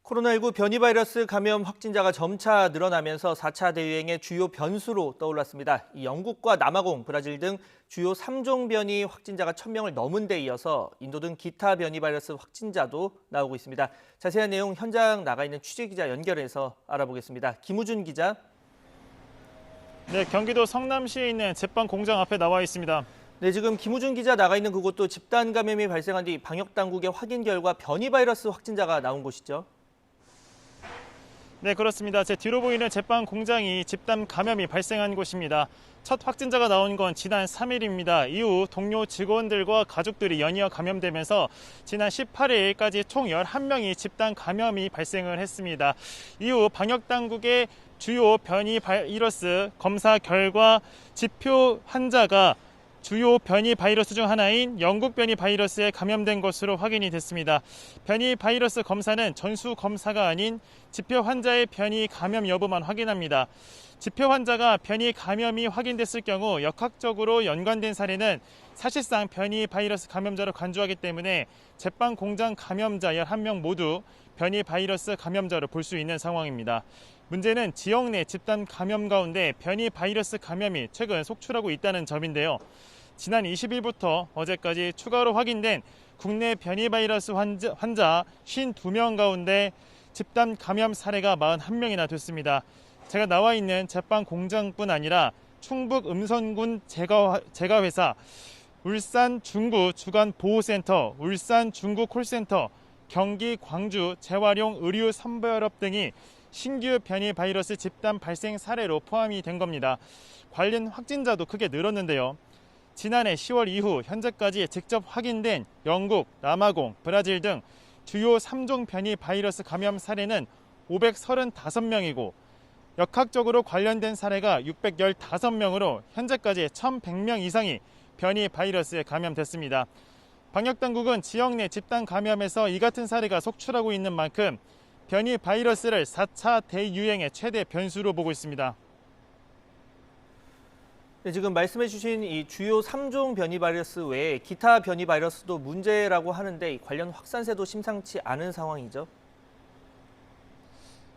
코로나19 변이 바이러스 감염 확진자가 점차 늘어나면서 4차 대유행의 주요 변수로 떠올랐습니다. 이 영국과 남아공, 브라질 등 주요 3종 변이 확진자가 1,000명을 넘은 데 이어서 인도 등 기타 변이 바이러스 확진자도 나오고 있습니다. 자세한 내용 현장 나가 있는 취재기자 연결해서 알아보겠습니다. 김우준 기자. 네, 경기도 성남시에 있는 제빵 공장 앞에 나와 있습니다. 네, 지금 김우준 기자 나가 있는 그곳도 집단 감염이 발생한 뒤 방역 당국의 확인 결과 변이 바이러스 확진자가 나온 곳이죠. 네, 그렇습니다. 제 뒤로 보이는 제빵 공장이 집단 감염이 발생한 곳입니다. 첫 확진자가 나온 건 지난 3일입니다. 이후 동료 직원들과 가족들이 연이어 감염되면서 지난 18일까지 총 11명이 집단 감염이 발생을 했습니다. 이후 방역당국의 주요 변이 바이러스 검사 결과 지표 환자가 주요 변이 바이러스 중 하나인 영국 변이 바이러스에 감염된 것으로 확인이 됐습니다. 변이 바이러스 검사는 전수 검사가 아닌 지표 환자의 변이 감염 여부만 확인합니다. 지표 환자가 변이 감염이 확인됐을 경우 역학적으로 연관된 사례는 사실상 변이 바이러스 감염자로 간주하기 때문에 제빵 공장 감염자 11명 모두 변이 바이러스 감염자로 볼 수 있는 상황입니다. 문제는 지역 내 집단 감염 가운데 변이 바이러스 감염이 최근 속출하고 있다는 점인데요. 지난 20일부터 어제까지 추가로 확인된 국내 변이 바이러스 환자 52명 가운데 집단 감염 사례가 41명이나 됐습니다. 제가 나와 있는 제빵 공장뿐 아니라 충북 음선군 제과회사, 울산 중구 주간보호센터, 울산 중구 콜센터, 경기 광주 재활용 의류 선별업 등이 신규 변이 바이러스 집단 발생 사례로 포함이 된 겁니다. 관련 확진자도 크게 늘었는데요. 지난해 10월 이후 현재까지 직접 확인된 영국, 남아공, 브라질 등 주요 3종 변이 바이러스 감염 사례는 535명이고 역학적으로 관련된 사례가 615명으로 현재까지 1,100명 이상이 변이 바이러스에 감염됐습니다. 방역당국은 지역 내 집단 감염에서 이 같은 사례가 속출하고 있는 만큼 변이 바이러스를 4차 대유행의 최대 변수로 보고 있습니다. 네, 지금 말씀해 주신 이 주요 3종 변이 바이러스 외에 기타 변이 바이러스도 문제라고 하는데 관련 확산세도 심상치 않은 상황이죠.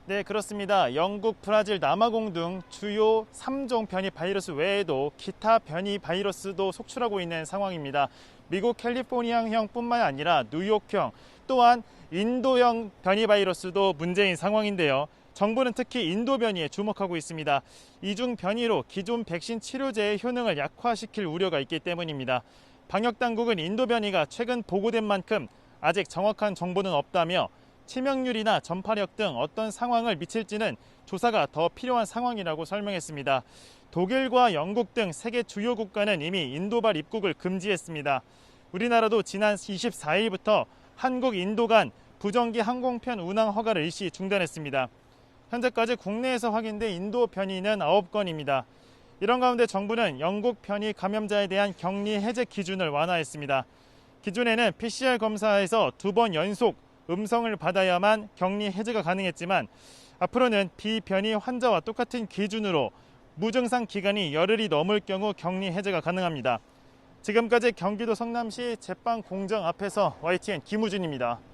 네, 그렇습니다. 영국, 브라질, 남아공 등 주요 3종 변이 바이러스 외에도 기타 변이 바이러스도 속출하고 있는 상황입니다. 미국 캘리포니아형뿐만 아니라 뉴욕형 또한 인도형 변이 바이러스도 문제인 상황인데요. 정부는 특히 인도 변이에 주목하고 있습니다. 이중 변이로 기존 백신 치료제의 효능을 약화시킬 우려가 있기 때문입니다. 방역당국은 인도 변이가 최근 보고된 만큼 아직 정확한 정보는 없다며 치명률이나 전파력 등 어떤 상황을 미칠지는 조사가 더 필요한 상황이라고 설명했습니다. 독일과 영국 등 세계 주요 국가는 이미 인도발 입국을 금지했습니다. 우리나라도 지난 24일부터 한국 인도 간 부정기 항공편 운항 허가를 일시 중단했습니다. 현재까지 국내에서 확인된 인도 변이는 9건입니다. 이런 가운데 정부는 영국 변이 감염자에 대한 격리 해제 기준을 완화했습니다. 기존에는 PCR 검사에서 2번 연속 음성을 받아야만 격리 해제가 가능했지만 앞으로는 비변이 환자와 똑같은 기준으로 무증상 기간이 열흘이 넘을 경우 격리 해제가 가능합니다. 지금까지 경기도 성남시 제빵 공장 앞에서 YTN 김우준입니다.